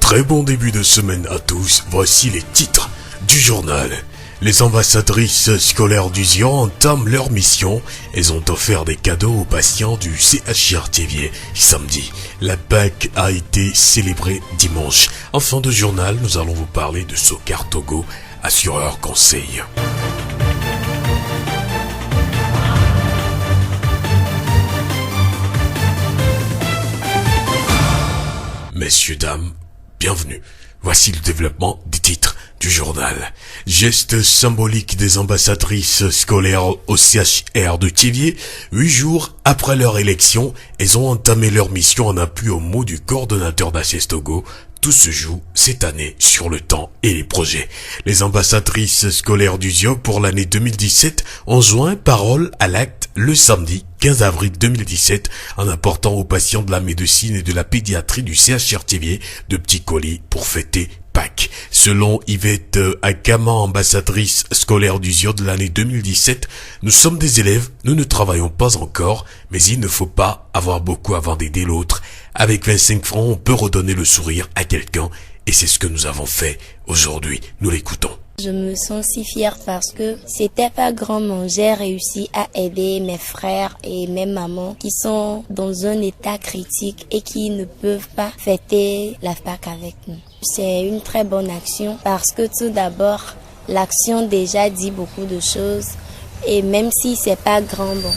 Très bon début de semaine à tous, voici les titres du journal. Les ambassadrices scolaires du Zion entament leur mission. Elles ont offert des cadeaux aux patients du CHR Thiéviers samedi. La Pâque a été célébrée dimanche. En fin de journal, nous allons vous parler de Soccar Togo, assureur conseil. Messieurs, dames, bienvenue. Voici le développement des titres du journal. Geste symbolique des ambassadrices scolaires au CHR de Thiéviers. 8 jours après leur élection, elles ont entamé leur mission en appui aux mots du coordonnateur d'ACES Togo. Tout se joue cette année sur le temps et les projets. Les ambassadrices scolaires du ZIO pour l'année 2017 ont joint parole à l'acte le samedi 15 avril 2017 en apportant aux patients de la médecine et de la pédiatrie du CHR Thiéviers de petits colis pour fêter Pâques. Selon Yvette Akama, ambassadrice scolaire du ZIO de l'année 2017, nous sommes des élèves, nous ne travaillons pas encore, mais il ne faut pas avoir beaucoup avant d'aider l'autre. Avec 25 francs, on peut redonner le sourire à quelqu'un et c'est ce que nous avons fait aujourd'hui. Nous l'écoutons. Je me sens si fière parce que c'était pas grand, mais j'ai réussi à aider mes frères et mes mamans qui sont dans un état critique et qui ne peuvent pas fêter la Pâque avec nous. C'est une très bonne action parce que tout d'abord, l'action déjà dit beaucoup de choses et même si c'est pas grand, bon,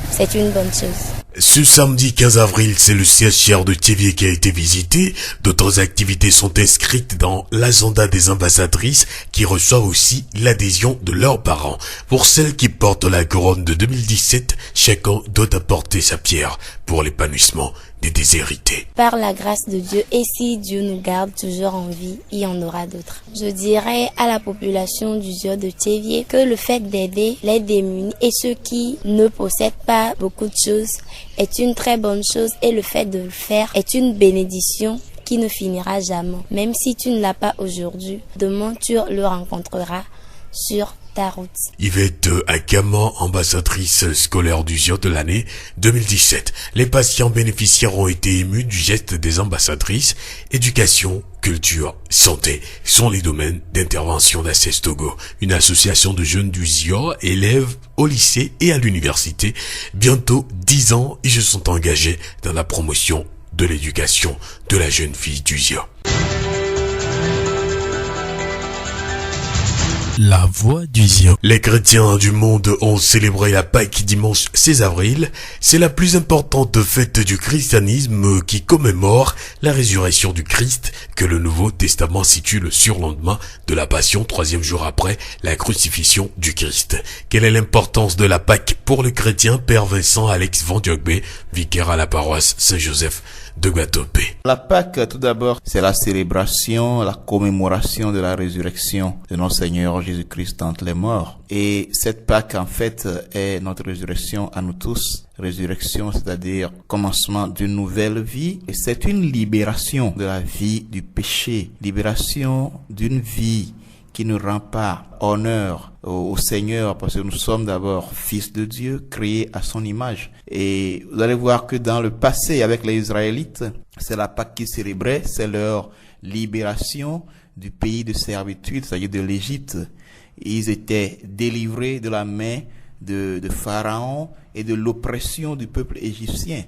c'est une bonne chose. Ce samedi 15 avril, c'est le CHR de Thiéviers qui a été visité. D'autres activités sont inscrites dans l'agenda des ambassadrices qui reçoivent aussi l'adhésion de leurs parents. Pour celles qui portent la couronne de 2017, chacun doit apporter sa pierre pour l'épanouissement des déshérités. Par la grâce de Dieu, et si Dieu nous garde toujours en vie, il y en aura d'autres. Je dirais à la population du ZIO de Thiéviers que le fait d'aider les démunis et ceux qui ne possèdent pas beaucoup de choses est une très bonne chose et le fait de le faire est une bénédiction qui ne finira jamais. Même si tu ne l'as pas aujourd'hui, demain tu le rencontreras sur ta route. Yvette Akama, ambassadrice scolaire du ZIO de l'année 2017. Les patients bénéficiaires ont été émus du geste des ambassadrices. Éducation, culture, santé sont les domaines d'intervention d'ACES Togo, une association de jeunes du ZIO, élèves au lycée et à l'université. Bientôt 10 ans, ils se sont engagés dans la promotion de l'éducation de la jeune fille du ZIO. La voix du ZIO. Les chrétiens du monde ont célébré la Pâque dimanche 16 avril. C'est la plus importante fête du christianisme qui commémore la résurrection du Christ que le Nouveau Testament situe le surlendemain de la Passion, 3e jour après la crucifixion du Christ. Quelle est l'importance de la Pâque pour le chrétien? Père Vincent Alex Vandiogbe, vicaire à la paroisse Saint-Joseph de Gatopé. La Pâque, tout d'abord, c'est la célébration, la commémoration de la résurrection de notre Seigneur Jésus-Christ entre les morts. Et cette Pâque, en fait, est notre résurrection à nous tous. Résurrection, c'est-à-dire commencement d'une nouvelle vie. Et c'est une libération de la vie du péché. Libération d'une vie qui ne rend pas honneur au Seigneur parce que nous sommes d'abord fils de Dieu, créés à son image. Et vous allez voir que dans le passé avec les Israélites, c'est la Pâque qu'ils célébraient, c'est leur libération du pays de servitude, c'est-à-dire de l'Égypte. Ils étaient délivrés de la main de Pharaon et de l'oppression du peuple égyptien.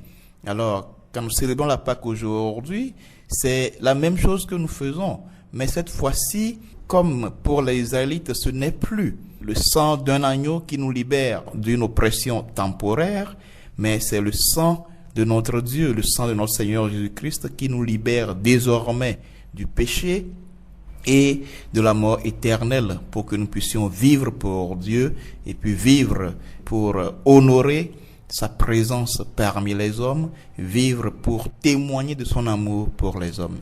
Alors, quand nous célébrons la Pâque aujourd'hui, c'est la même chose que nous faisons. Mais cette fois-ci, comme pour les Israélites, ce n'est plus le sang d'un agneau qui nous libère d'une oppression temporaire, mais c'est le sang de notre Dieu, le sang de notre Seigneur Jésus-Christ qui nous libère désormais du péché et de la mort éternelle pour que nous puissions vivre pour Dieu et puis vivre pour honorer sa présence parmi les hommes, vivre pour témoigner de son amour pour les hommes.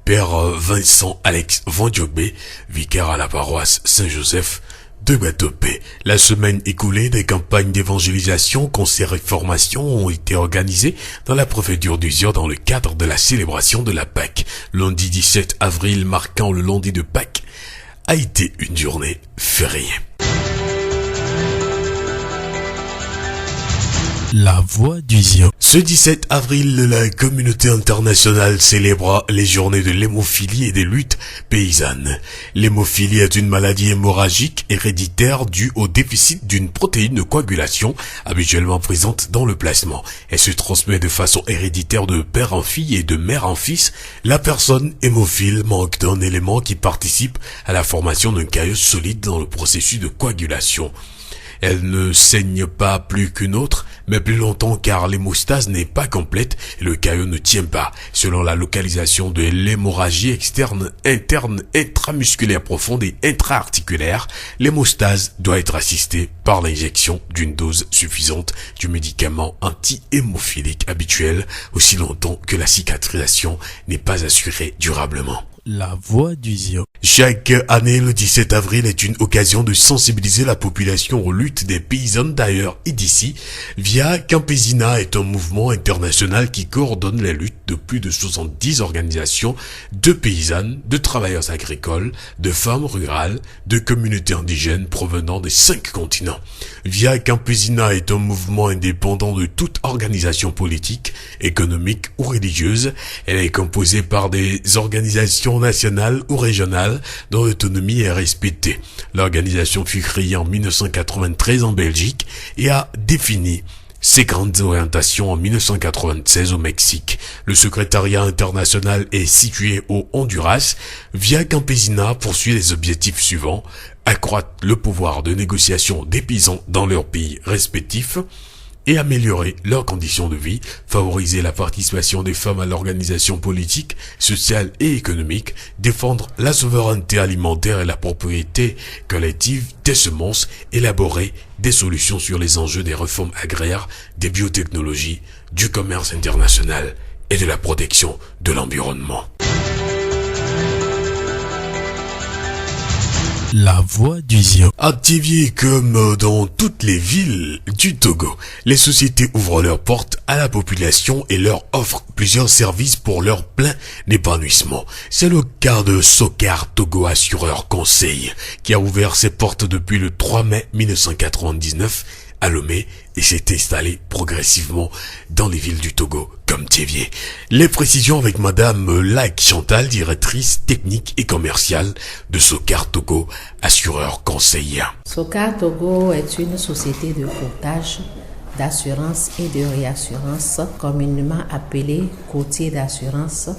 Père Vincent Alex Vandiogbe, vicaire à la paroisse Saint-Joseph de Gatopé. La semaine écoulée, des campagnes d'évangélisation, concerts et formations ont été organisées dans la préfecture du ZIO dans le cadre de la célébration de la Pâque. Lundi 17 avril, marquant le lundi de Pâques, a été une journée fériée. La voix du Zion. Ce 17 avril, la communauté internationale célébra les journées de l'hémophilie et des luttes paysannes. L'hémophilie est une maladie hémorragique héréditaire due au déficit d'une protéine de coagulation habituellement présente dans le plasma. Elle se transmet de façon héréditaire de père en fille et de mère en fils. La personne hémophile manque d'un élément qui participe à la formation d'un caillot solide dans le processus de coagulation. Elle ne saigne pas plus qu'une autre, mais plus longtemps car l'hémostase n'est pas complète et le caillot ne tient pas. Selon la localisation de l'hémorragie externe, interne, intramusculaire profonde et intra-articulaire, l'hémostase doit être assistée par l'injection d'une dose suffisante du médicament anti-hémophilique habituel aussi longtemps que la cicatrisation n'est pas assurée durablement. La voix du Zion. Chaque année, le 17 avril est une occasion de sensibiliser la population aux luttes des paysannes d'ailleurs et d'ici. Via Campesina est un mouvement international qui coordonne les luttes de plus de 70 organisations de paysannes, de travailleurs agricoles, de femmes rurales, de communautés indigènes provenant des 5 continents. Via Campesina est un mouvement indépendant de toute organisation politique, économique ou religieuse. Elle est composée par des organisations nationales ou régionales dont l'autonomie est respectée. L'organisation fut créée en 1993 en Belgique et a défini ses grandes orientations en 1996 au Mexique. Le secrétariat international est situé au Honduras. Via Campesina poursuit les objectifs suivants: accroître le pouvoir de négociation des paysans dans leurs pays respectifs et améliorer leurs conditions de vie, favoriser la participation des femmes à l'organisation politique, sociale et économique, défendre la souveraineté alimentaire et la propriété collective des semences, élaborer des solutions sur les enjeux des réformes agraires, des biotechnologies, du commerce international et de la protection de l'environnement. La voix du Zion. À Tivié comme dans toutes les villes du Togo, les sociétés ouvrent leurs portes à la population et leur offrent plusieurs services pour leur plein épanouissement. C'est le cas de Sokar Togo Assureur Conseil, qui a ouvert ses portes depuis le 3 mai 1999 à Lomé et s'est installé progressivement dans les villes du Togo comme Tivié. Les précisions avec Madame Lac Chantal, directrice technique et commerciale de Sokar Togo, assureur conseiller. Sokar Togo est une société de courtage, d'assurance et de réassurance, communément appelée courtier d'assurance,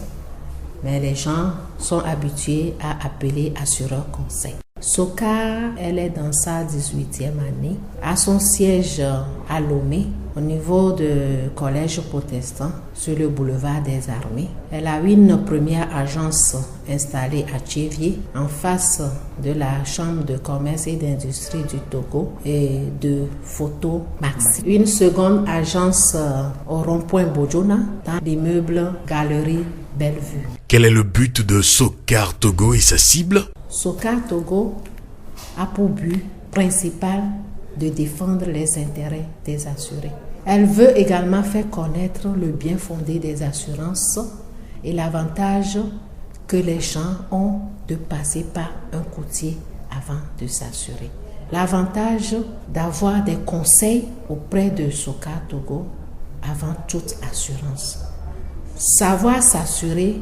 mais les gens sont habitués à appeler assureur conseil. Sokar, elle est dans sa 18e année, a son siège à Lomé, au niveau du collège protestant, sur le boulevard des Armées. Elle a une première agence installée à Tivié, en face de la Chambre de commerce et d'industrie du Togo et de Photo Maxi. Une seconde agence au rond-point Bojona, dans l'immeuble Galerie Bellevue. Quel est le but de Sokar Togo et sa cible? Sokar Togo a pour but principal de défendre les intérêts des assurés. Elle veut également faire connaître le bien fondé des assurances et l'avantage que les gens ont de passer par un courtier avant de s'assurer. L'avantage d'avoir des conseils auprès de Sokar Togo avant toute assurance. Savoir s'assurer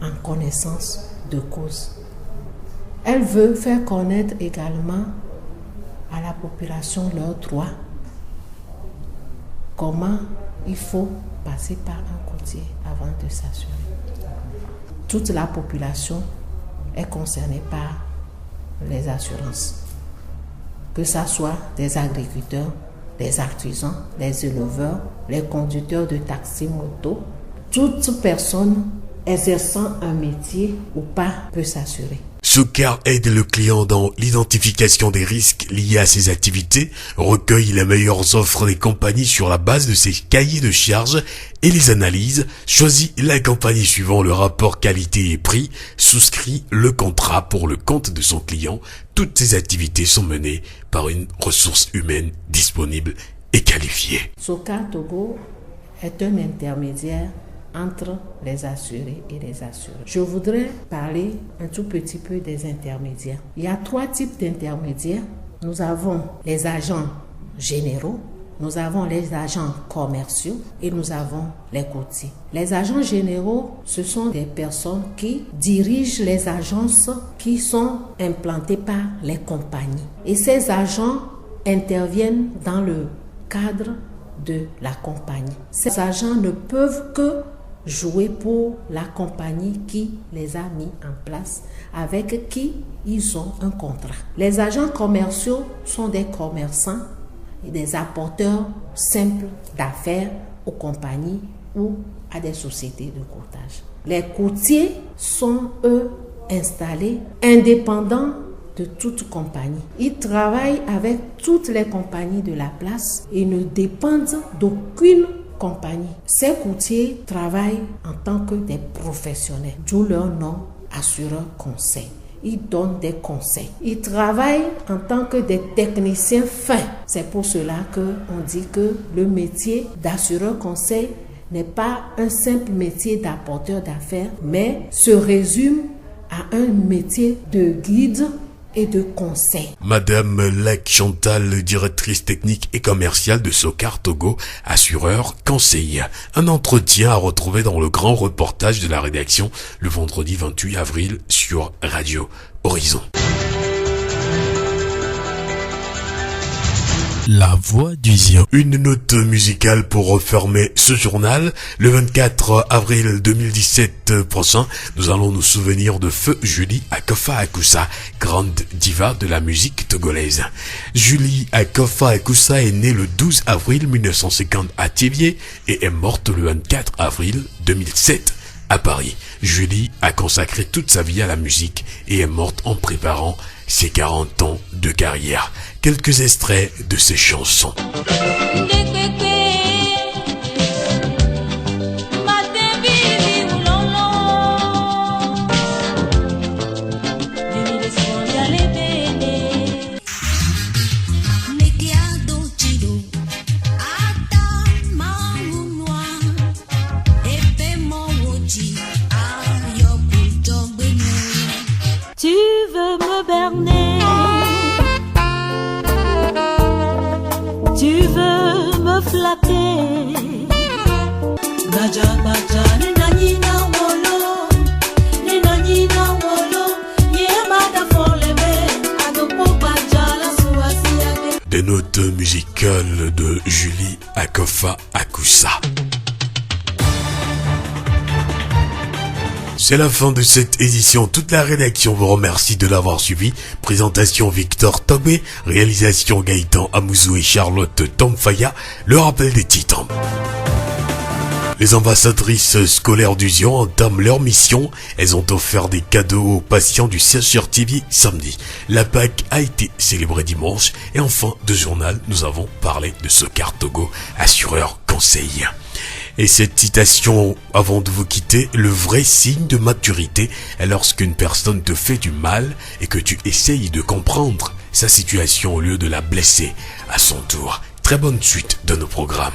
en connaissance de cause. Elle veut faire connaître également à la population leurs droits, comment il faut passer par un courtier avant de s'assurer. Toute la population est concernée par les assurances, que ce soit des agriculteurs, des artisans, les éleveurs, les conducteurs de taxi-moto. Toute personne exerçant un métier ou pas peut s'assurer. Sokar aide le client dans l'identification des risques liés à ses activités, recueille les meilleures offres des compagnies sur la base de ses cahiers de charges et les analyse, choisit la compagnie suivant le rapport qualité et prix, souscrit le contrat pour le compte de son client. Toutes ces activités sont menées par une ressource humaine disponible et qualifiée. Sokar Togo est un intermédiaire entre les assurés et les assureurs. Je voudrais parler un tout petit peu des intermédiaires. Il y a 3 types d'intermédiaires. Nous avons les agents généraux, nous avons les agents commerciaux et nous avons les courtiers. Les agents généraux, ce sont des personnes qui dirigent les agences qui sont implantées par les compagnies. Et ces agents interviennent dans le cadre de la compagnie. Ces agents ne peuvent que jouer pour la compagnie qui les a mis en place, avec qui ils ont un contrat. Les agents commerciaux sont des commerçants et des apporteurs simples d'affaires aux compagnies ou à des sociétés de courtage. Les courtiers sont, eux, installés indépendants de toute compagnie. Ils travaillent avec toutes les compagnies de la place et ne dépendent d'aucune compagnie. Ces courtiers travaillent en tant que des professionnels, d'où leur nom, assureurs conseil. Ils donnent des conseils. Ils travaillent en tant que des techniciens fins. C'est pour cela qu'on dit que le métier d'assureur conseil n'est pas un simple métier d'apporteur d'affaires, mais se résume à un métier de guide et de conseil. Madame Lek Chantal, directrice technique et commerciale de Soccar Togo, assureur conseil. Un entretien à retrouver dans le grand reportage de la rédaction le vendredi 28 avril sur Radio Horizon. La voix du Zion. Une note musicale pour refermer ce journal. Le 24 avril 2017 prochain, nous allons nous souvenir de Feu Julie Akofa Akusa, grande diva de la musique togolaise. Julie Akofa Akusa est née le 12 avril 1950 à Thiviers et est morte le 24 avril 2007 à Paris. Julie a consacré toute sa vie à la musique et est morte en préparant ses 40 ans de carrière. Quelques extraits de ses chansons. Tu veux me berner, tu veux me flatter. Baja baja nina nina wolo, nina nina wolo, yemada folebe, adopo baja la suasiade. Des notes musicales de Julie Akofa Akusa. C'est la fin de cette édition. Toute la rédaction vous remercie de l'avoir suivi. Présentation Victor Tobé, réalisation Gaëtan Amouzou et Charlotte Tomfaya. Le rappel des titres. Les ambassadrices scolaires du Zion entament leur mission. Elles ont offert des cadeaux aux patients du CHR Thiviers samedi. La Pâque a été célébrée dimanche. Et en fin de journal, nous avons parlé de Soccar Togo, assureur conseil. Et cette citation, avant de vous quitter, le vrai signe de maturité est lorsqu'une personne te fait du mal et que tu essayes de comprendre sa situation au lieu de la blesser à son tour. Très bonne suite de nos programmes.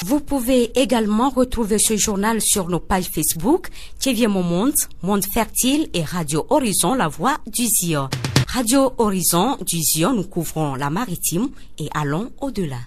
Vous pouvez également retrouver ce journal sur nos pages Facebook, Thiviers Mon Monde, Monde Fertile et Radio Horizon, la voix du Zion. Radio Horizon du Zion, nous couvrons la maritime et allons au-delà.